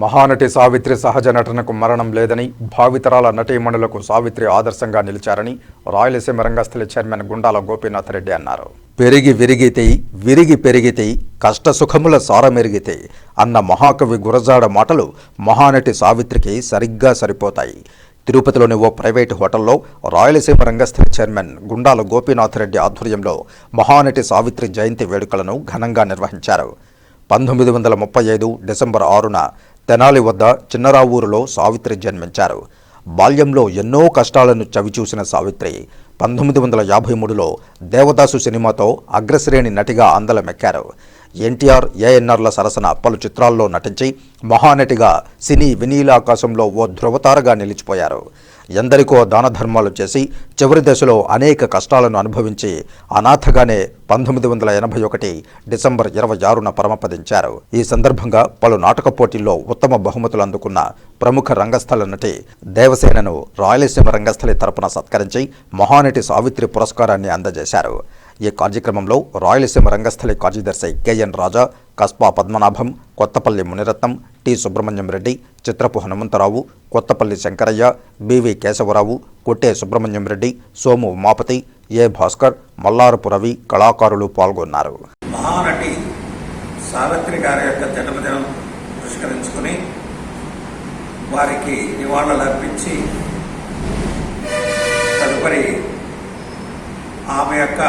మహానటి సావిత్రి సహజ నటనకు మరణం లేదని, భావితరాల నటీమణులకు సావిత్రి ఆదర్శంగా నిలిచారని రాయలసీమ రంగస్థలి చైర్మన్ గుండాల గోపీనాథ్ రెడ్డి అన్నారు. పెరిగి విరిగితే విరిగి పెరిగితే కష్టసుఖముల సారమెరిగితే అన్న మహాకవి గురజాడ మాటలు మహానటి సావిత్రికి సరిగ్గా సరిపోతాయి. తిరుపతిలోని ఓ ప్రైవేటు హోటల్లో రాయలసీమ రంగస్థలి చైర్మన్ గుండాల గోపీనాథ్ రెడ్డి ఆధ్వర్యంలో మహానటి సావిత్రి జయంతి వేడుకలను ఘనంగా నిర్వహించారు. 1935 డిసెంబర్ 6న తెనాలి వద్ద చిన్నరావూరులో సావిత్రి జన్మించారు. బాల్యంలో ఎన్నో కష్టాలను చవిచూసిన సావిత్రి 1953లో దేవదాసు సినిమాతో అగ్రశ్రేణి నటిగా అందలమెక్కారు. ఎన్టీఆర్, ఏఎన్ఆర్ల సరసన పలు చిత్రాల్లో నటించి మహానటిగా సినీ వినీలాకాశంలో ఓ ధృవతారగా నిలిచిపోయారు. ఎందరికో దాన ధర్మాలు చేసి చివరి దశలో అనేక కష్టాలను అనుభవించి అనాథగానే 1981 డిసెంబర్ 26న పరమపదించారు. ఈ సందర్భంగా పలు నాటక పోటీల్లో ఉత్తమ బహుమతులు అందుకున్న ప్రముఖ రంగస్థల నటి దేవసేనను రాయలసీమ రంగస్థలి తరపున సత్కరించి మహానటి సావిత్రి పురస్కారాన్ని అందజేశారు. ఈ కార్యక్రమంలో రాయలసీమ రంగస్థలి కార్యదర్శి కెఎన్ రాజా, కస్పా పద్మనాభం, కొత్తపల్లి మునిరత్నం, టి సుబ్రహ్మణ్యం రెడ్డి, చిత్రపు హనుమంతరావు, కొత్తపల్లి శంకరయ్య, బివి కేశవరావు, కొట్టే సుబ్రహ్మణ్యం రెడ్డి, సోము ఉమాపతి, ఏ భాస్కర్, మల్లారపు రవి కళాకారులు పాల్గొన్నారు. మహానటి సావిత్రి గారి యొక్క జన్మదినం పురస్కరించుకుని వారికి నివాళులు అర్పించి తదుపరి ఆమె యొక్క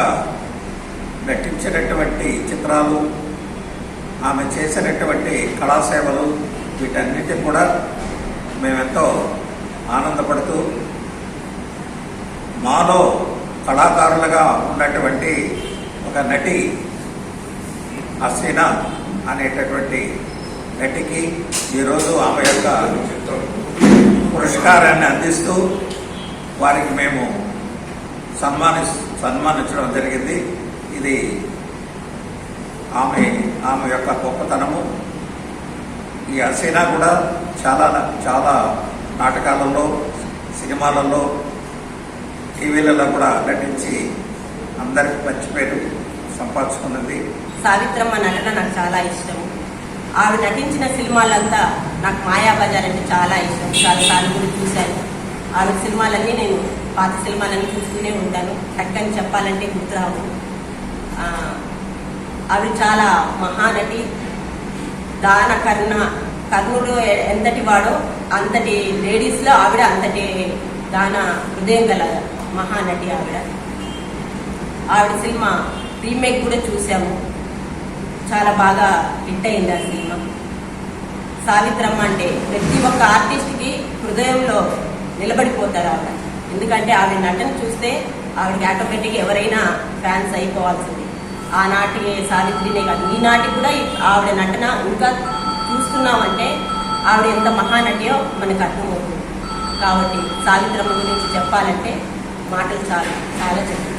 నటించినటువంటి చిత్రాలు, ఆమె చేసినటువంటి కళాసేవలు వీటన్నిటి కూడా మేమెంతో ఆనందపడుతూ మాలో కళాకారులుగా ఉన్నటువంటి ఒక నటి హసీనా అనేటటువంటి నటికి ఈరోజు ఆమె యొక్క పురస్కారాన్ని అందిస్తూ వారికి మేము సన్మానించడం జరిగింది. ఇది ఆమె యొక్క గొప్పతనము. ఈ హసీనా కూడా చాలా నాటకాలలో, సినిమాలలో, టీవీలలో కూడా నటించి అందరికి మంచి పేరు సంపాదించుకున్నది. సావిత్రమ్మ నటన నాకు చాలా ఇష్టం. ఆవిడ నటించిన సినిమాలంతా నాకు మాయాబజార్ అంటే చాలా ఇష్టం. చాలాసార్లు కూడా చూశాను. ఆవిడ సినిమాలన్నీ నేను పాత సినిమాలన్నీ చూస్తూనే ఉంటాను. చక్కని చెప్పాలంటే గుర్తురావు. ఆవిడ చాలా మహానటి. కర్ణుడు ఎంతటి వాడో అంతటి లేడీస్లో ఆవిడ అంతటి దాన హృదయం గల మహానటి ఆవిడ సినిమా రీమేక్ కూడా చూసాము. చాలా బాగా హిట్ అయింది ఆ సినిమా. సావిత్రమ్మ అంటే ప్రతి ఒక్క ఆర్టిస్ట్కి హృదయంలో నిలబడిపోతారు ఆవిడ. ఎందుకంటే ఆవిడ నటన చూస్తే ఆవిడకి ఆటోమేటిక్గా ఎవరైనా ఫ్యాన్స్ అయిపోవాల్సింది. ఆనాటి సావిత్రినే కాదు, ఈనాటి కూడా ఆవిడ నటన ఇంకా చూస్తున్నామంటే ఆవిడ ఎంత మహానటియో మనకు అర్థమవుతుంది. కాబట్టి సావిత్రమ్మ గురించి చెప్పాలంటే మాటలు చాలా చెప్పారు.